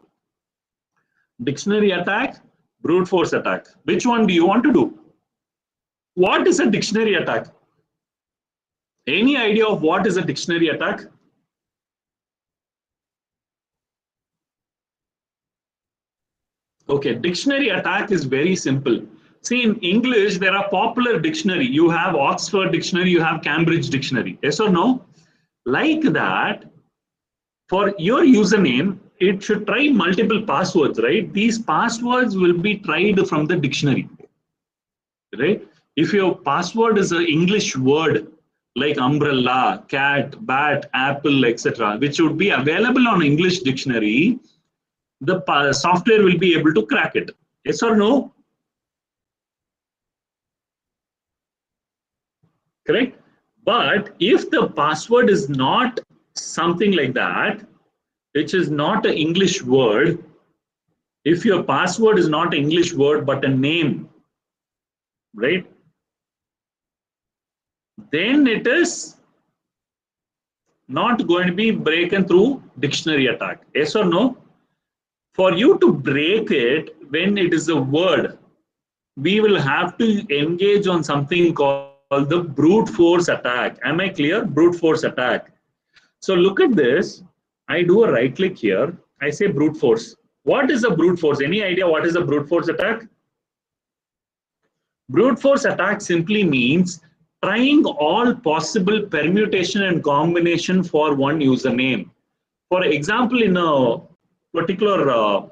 Speaker 2: Dictionary attack, brute force attack. Which one do you want to do? What is a dictionary attack? Any idea of what is a dictionary attack? Okay, dictionary attack is very simple. See, in English, there are popular dictionary. You have Oxford dictionary, you have Cambridge dictionary. Yes or no? Like that, for your username, it should try multiple passwords, right? These passwords will be tried from the dictionary, right? If your password is an English word like umbrella, cat, bat, apple, etc., which would be available on English dictionary, the software will be able to crack it. Yes or no? Correct? But if the password is not something like that, which is not an English word, if your password is not an English word but a name, right? Then it is not going to be broken through dictionary attack. Yes or no? For you to break it when it is a word, we will have to engage on something called the brute force attack. Am I clear? Brute force attack. So look at this. I do a right click here. I say brute force. What is a brute force? Any idea what is a brute force attack? Brute force attack simply means trying all possible permutation and combination for one username. For example, in a particular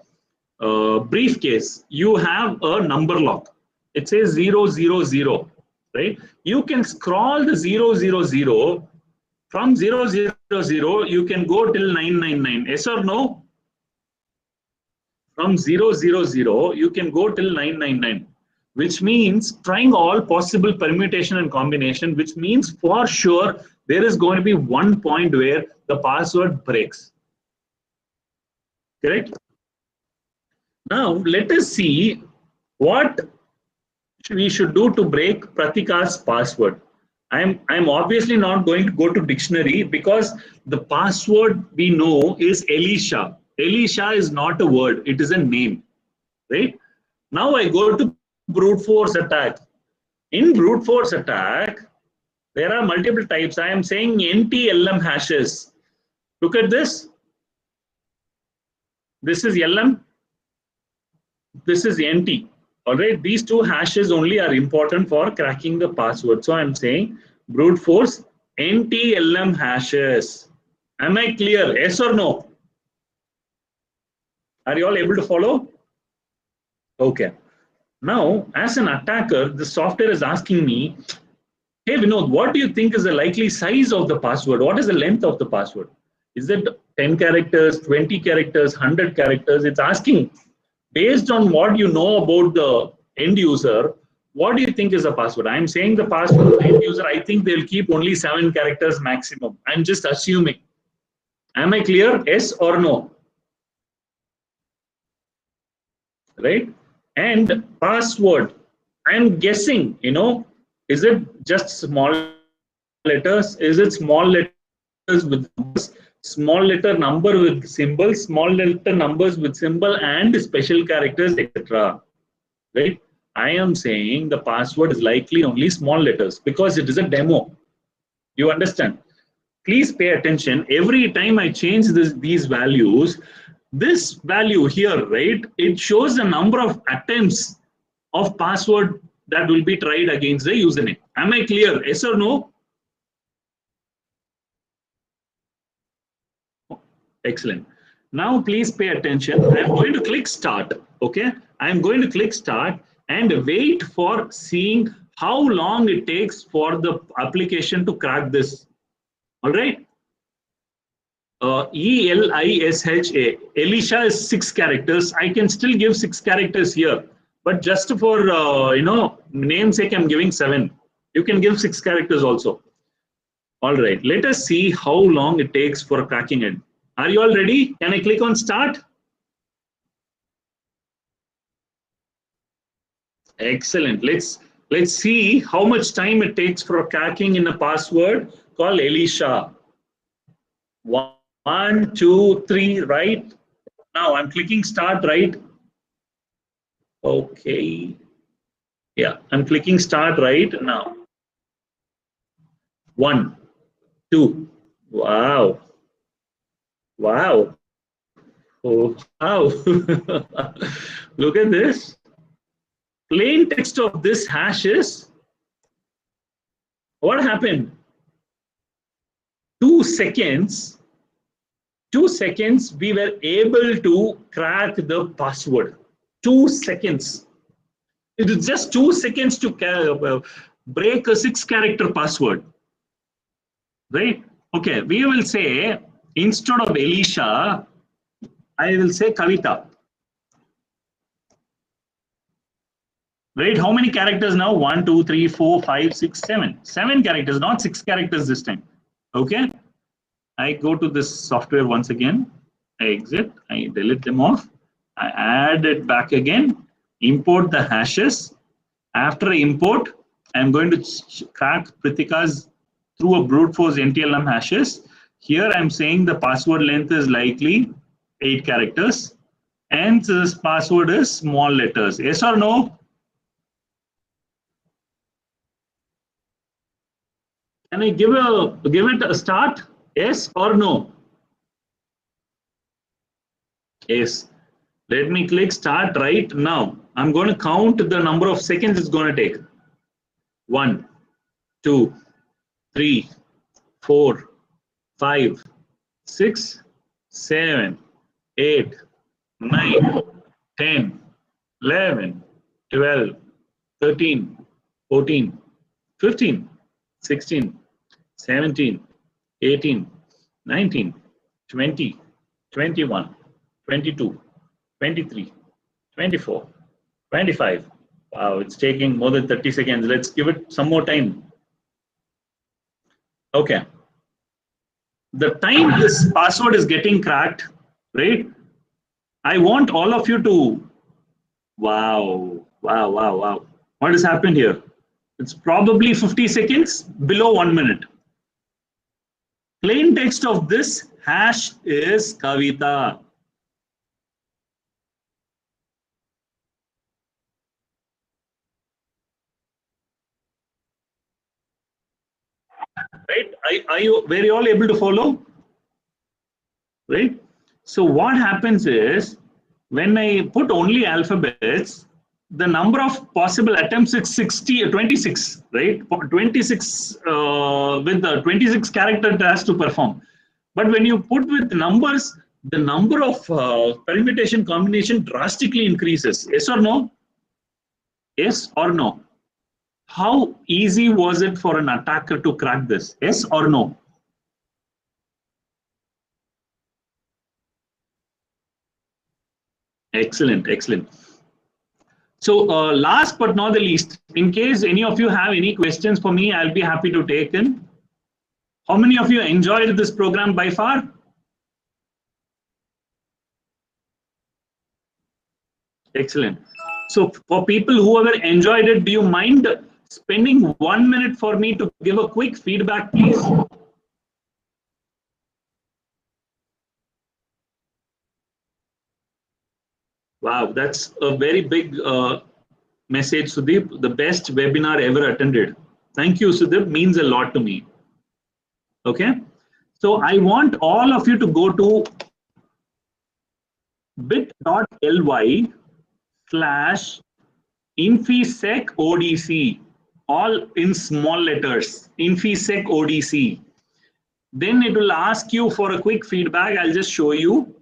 Speaker 2: briefcase, you have a number lock. It says 000, right? You can scroll the 000. From 000, you can go till 999. Yes or no? From 000, you can go till 999, which means trying all possible permutation and combination, which means for sure there is going to be one point where the password breaks. Correct? Now, let us see what we should do to break Pratika's password. I'm obviously not going to go to dictionary because the password we know is Elisha. Elisha is not a word, it is a name, right? Now I go to brute force attack. In brute force attack, there are multiple types. I am saying NT-LM hashes. Look at this. This is LM. This is NT. All right. These two hashes only are important for cracking the password. So I'm saying brute force NT-LM hashes. Am I clear? Yes or no? Are you all able to follow? Okay. Now, as an attacker, the software is asking me, hey Vinod, what do you think is the likely size of the password? What is the length of the password? Is it 10 characters, 20 characters, 100 characters? It's asking, based on what you know about the end user, what do you think is the password? I'm saying the password of the end user, I think they'll keep only 7 characters maximum. I'm just assuming. Am I clear? Yes or no? Right? And password, I'm guessing, is it just small letters? Is it small letters with numbers, small letter number with symbol, small letter numbers with symbol, and special characters, etc. Right? I am saying the password is likely only small letters because it is a demo. You understand? Please pay attention. Every time I change these values, this value here, right, it shows the number of attempts of password that will be tried against the username. Am I clear? Yes or no? Excellent. Now please pay attention. I'm going to click start. Okay. I'm going to click start and wait for seeing how long it takes for the application to crack this. All right. ELISHA. Elisha is 6 characters. I can still give 6 characters here, but just for namesake, I'm giving 7. You can give 6 characters also. All right. Let us see how long it takes for cracking it. Are you all ready? Can I click on start? Excellent. Let's see how much time it takes for cracking in a password called Elisha. 1, 2, 3, right? Now I'm clicking start, right? Okay. Yeah, I'm clicking start right now. 1, 2. Wow. Wow. Oh, wow. Look at this. Plain text of this hash is, what happened? 2 seconds. 2 seconds, we were able to crack the password. 2 seconds. It is just 2 seconds to break a 6-character password. Right? Okay, we will say, instead of Elisha, I will say Kavita. Right? How many characters now? 1, 2, 3, 4, 5, 6, 7. 7 characters, not 6 characters this time. Okay? I go to this software once again. I exit. I delete them off. I add it back again. Import the hashes. After I import, I'm going to crack Pratika's through a brute force NT-LM hashes. Here I'm saying the password length is likely 8 characters. and this password is small letters. Yes or no? Can I give it a start? Yes or no? Yes. Let me click start right now. I'm going to count the number of seconds it's going to take. 1, 2, 3, 4, 5, 6, 7, 8, 9, 10, 11, 12, 13, 14, 15, 16, 17, 18, 19, 20, 21, 22, 23, 24, 25. Wow, it's taking more than 30 seconds. Let's give it some more time. Okay. The time this password is getting cracked, right? I want all of you to, wow. What has happened here? It's probably 50 seconds, below 1 minute. Plain text of this hash is Kavita. Right? Were you all able to follow? Right? So what happens is, when I put only alphabets, the number of possible attempts is 26, right? 26 with the 26 character it has to perform. But when you put with numbers, the number of permutation combination drastically increases. Yes or no? Yes or no? How easy was it for an attacker to crack this? Yes or no? Excellent, excellent. So last but not the least, in case any of you have any questions for me, I'll be happy to take in. How many of you enjoyed this program by far? Excellent. So for people who ever enjoyed it, do you mind spending 1 minute for me to give a quick feedback, please? Wow, that's a very big message, Sudeep. The best webinar ever attended. Thank you, Sudeep. Means a lot to me. Okay. So I want all of you to go to bit.ly/infySEC ODC, all in small letters, infySEC ODC. Then it will ask you for a quick feedback. I'll just show you.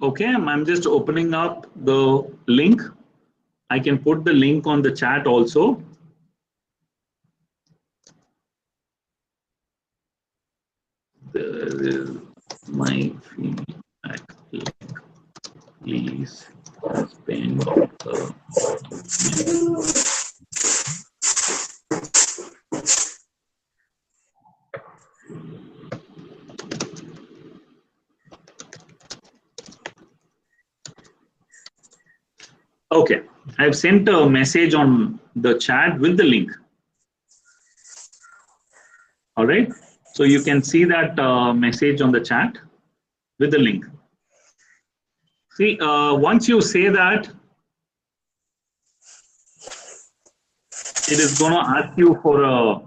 Speaker 2: Okay, I'm just opening up the link. I can put the link on the chat also. There is my feedback link. Please spend a minute. Okay, I've sent a message on the chat with the link. All right, so you can see that message on the chat with the link. See, once you say that, it is going to ask you for a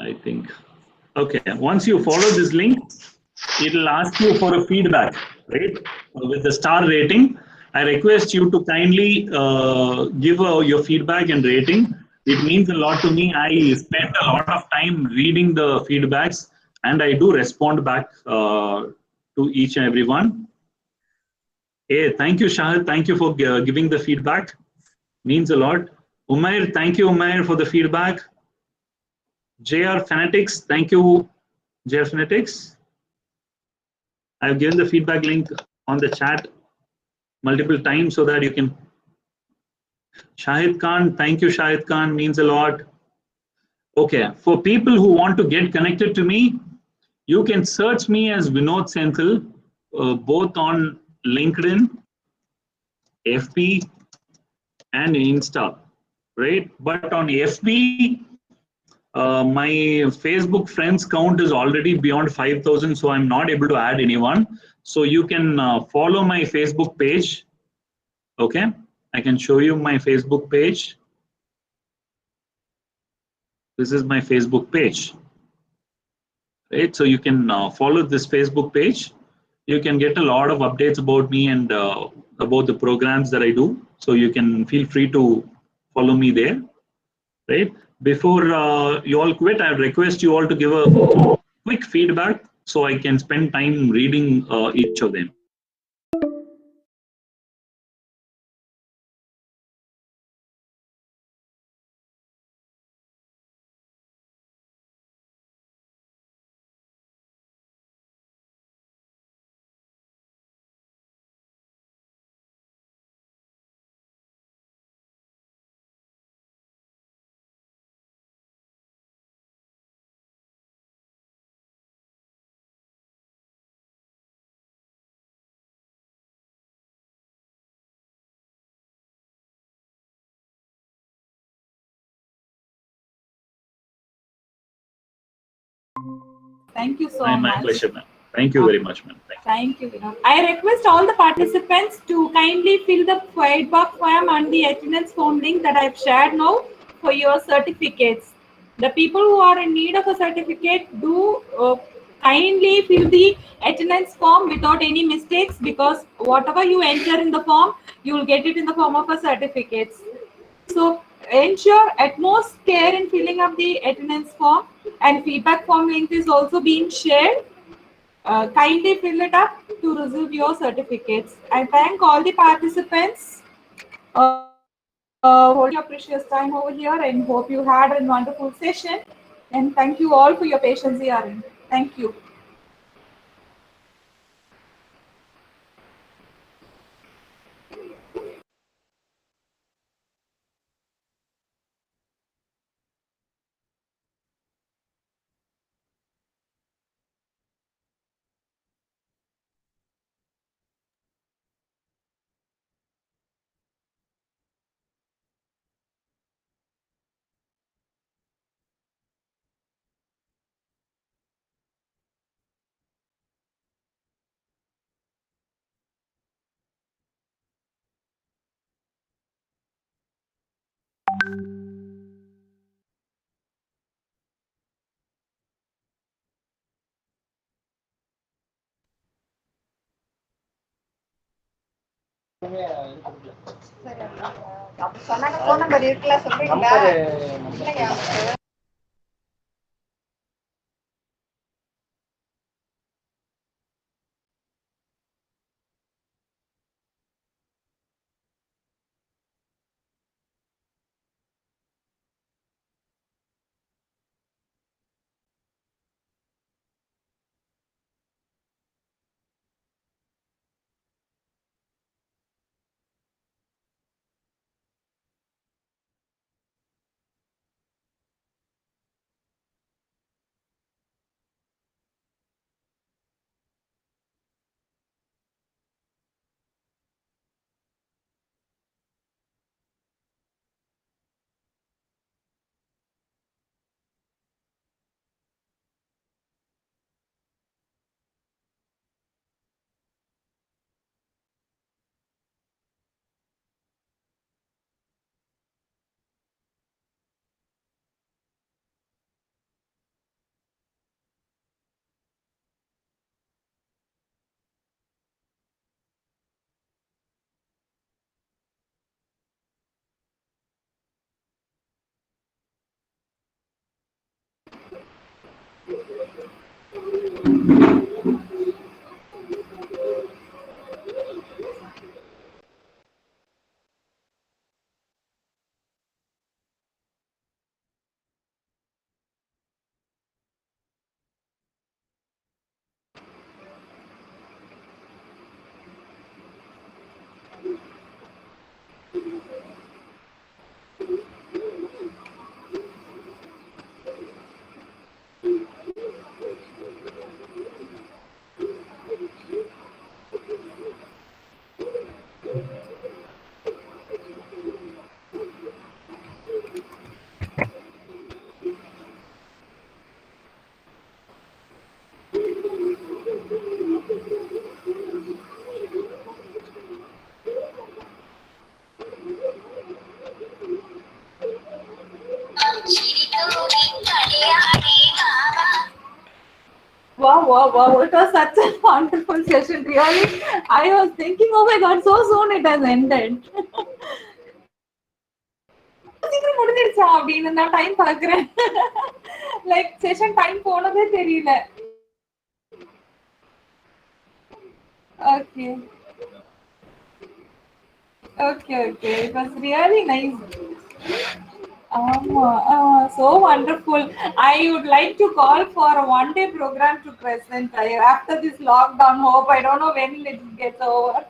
Speaker 2: I think. Okay, once you follow this link, it will ask you for a feedback, right? With the star rating, I request you to kindly give your feedback and rating. It means a lot to me. I spent a lot of time reading the feedbacks, and I do respond back to each and every one. Hey, thank you, Shahid. Thank you for giving the feedback. Means a lot. Umair, thank you, Umair, for the feedback. JR Fanatics, thank you, JR Fanatics. I've given the feedback link on the chat multiple times so that you can. Shahid Khan, thank you, Shahid Khan, means a lot. Okay, for people who want to get connected to me, You can search me as Vinod Senthil, both on LinkedIn, FB, and Insta, right? But on FB, my Facebook friends count is already beyond 5,000, so I'm not able to add anyone. So you can follow my Facebook page. Okay, I can show you my Facebook page. This is my Facebook page, right? So you can follow this Facebook page. You can get a lot of updates about me and about the programs that I do. So you can feel free to follow me there, right? Before you all quit, I request you all to give a quick feedback so I can spend time reading each of them.
Speaker 1: Thank you so
Speaker 2: My
Speaker 1: much.
Speaker 2: pleasure, ma'am. Thank you very much, ma'am.
Speaker 1: Thank you, Vinod. I request all the participants to kindly fill the feedback form and the attendance form link that I've shared now for your certificates. The people who are in need of a certificate, do kindly fill the attendance form without any mistakes, because whatever you enter in the form, you will get it in the form of a certificate. So ensure utmost care in filling up the attendance form, and feedback form link is also being shared. Kindly fill it up to receive your certificates. I thank all the participants for your precious time over here, and hope you had a wonderful session. And thank you all for your patience hearing. Thank you. wow, wow. It was such a wonderful session. Really, I was thinking, oh my God, so soon it has ended. சீக்கிரம் முடிஞ்சிருச்சா அப்படின்னு நான் time பாக்குறேன். Like session time போனதே தெரியல. Okay. Okay. It was really nice. So wonderful. I would like to call for a one-day program to Crescent. After this lockdown, hope I don't know when it gets over.